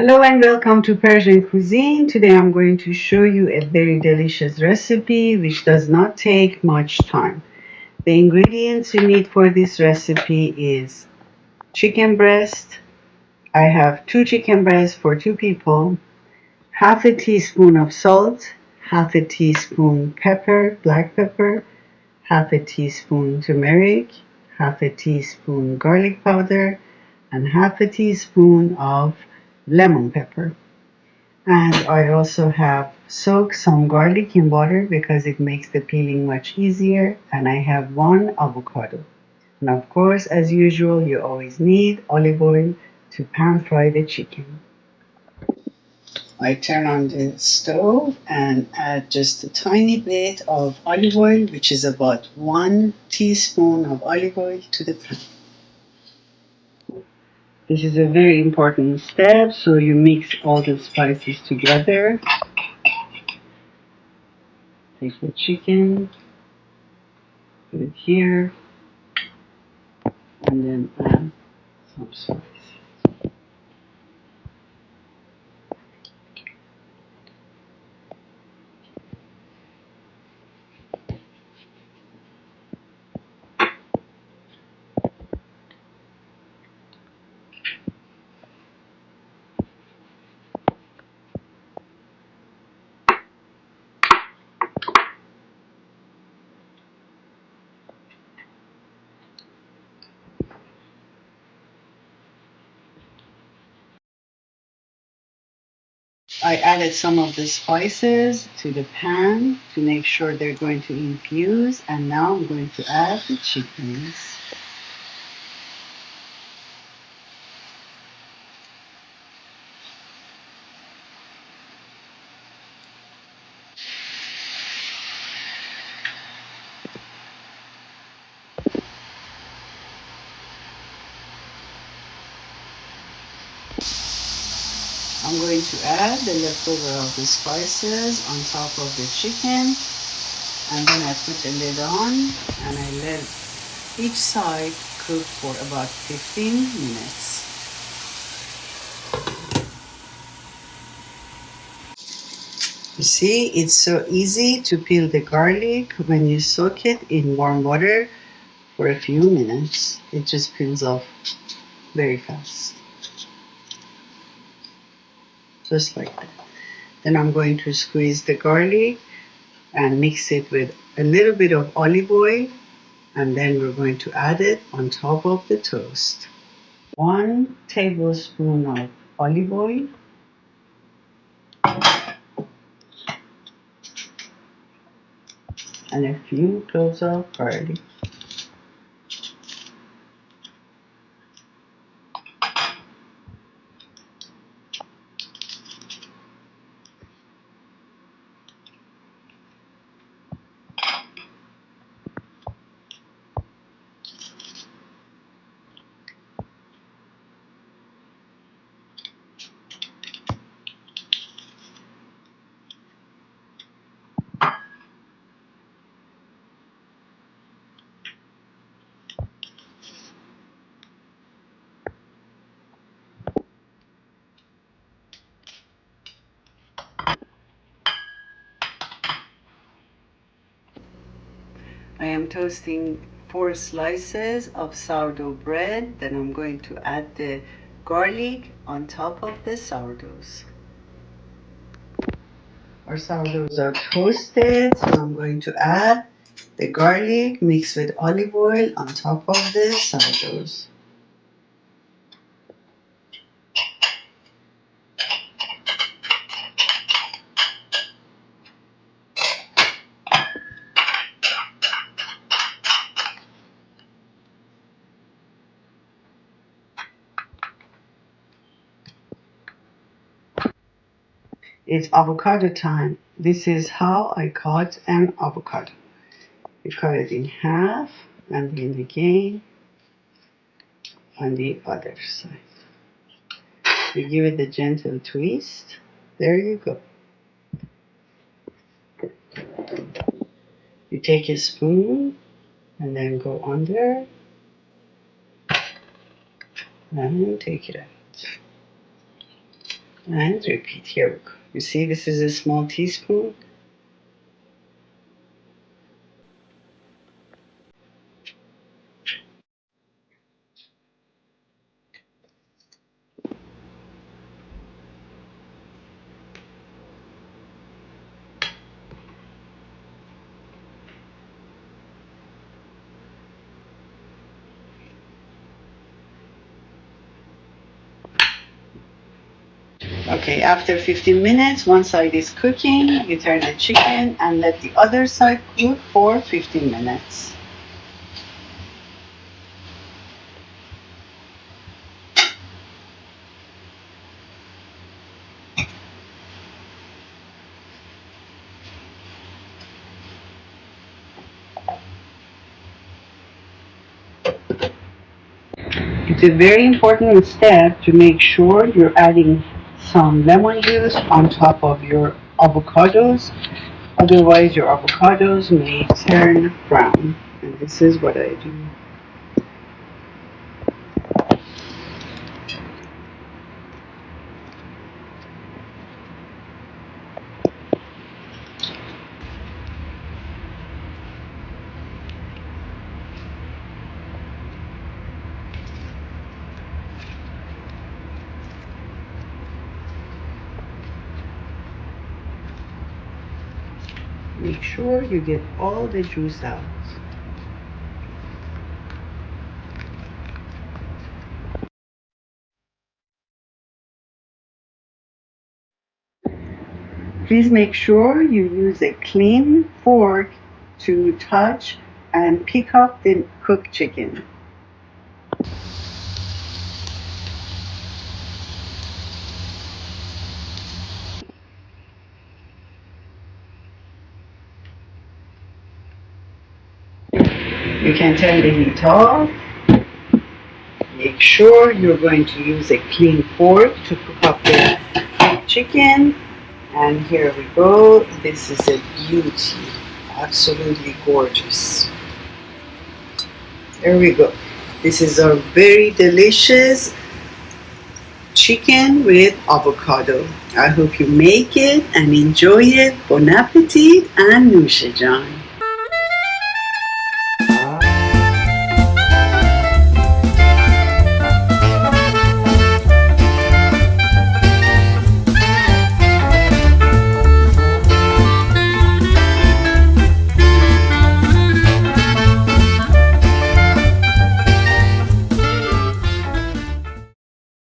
Hello and welcome to Persian Cuisine. Today I'm going to show you a very delicious recipe which does not take much time. The ingredients you need for this recipe is chicken breast. I have 2 chicken breasts for 2 people, half a teaspoon of salt, half a teaspoon pepper, black pepper, half a teaspoon turmeric, half a teaspoon garlic powder, and half a teaspoon of lemon pepper. And I also have soaked some garlic in water because it makes the peeling much easier. And I have 1 avocado. And of course, as usual, you always need olive oil to pan fry the chicken. I turn on the stove and add just a tiny bit of olive oil, which is about 1 teaspoon of olive oil to the pan. This is a very important step, so you mix all the spices together. Take the chicken, put it here, and then add some spice. I added some of the spices to the pan to make sure they're going to infuse, and now I'm going to add the chickens. I'm going to add the leftover of the spices on top of the chicken, and then I put the lid on and I let each side cook for about 15 minutes. You see, it's so easy to peel the garlic when you soak it in warm water for a few minutes. It just peels off very fast. Just like that. Then I'm going to squeeze the garlic and mix it with a little bit of olive oil, and then we're going to add it on top of the toast. 1 tablespoon of olive oil, and a few cloves of garlic. I am toasting 4 slices of sourdough bread. Then I'm going to add the garlic on top of the sourdoughs. Our sourdoughs are toasted, so I'm going to add the garlic mixed with olive oil on top of the sourdoughs. It's avocado time. This is how I cut an avocado. You cut it in half and then again on the other side. You give it a gentle twist. There you go. You take a spoon and then go under and take it out. And repeat. Here we go. You see, this is a small teaspoon. Okay, after 15 minutes, one side is cooking, you turn the chicken and let the other side cook for 15 minutes. It's a very important step to make sure you're adding some lemon juice on top of your avocados. Otherwise, your avocados may turn brown. And this is what I do. Make sure you get all the juice out. Please make sure you use a clean fork to touch and pick up the cooked chicken. You can turn the heat off. Make sure you're going to use a clean fork to cook up the chicken. And here we go. This is a beauty. Absolutely gorgeous. There we go. This is our very delicious chicken with avocado. I hope you make it and enjoy it. Bon appetit and Nusha Jan.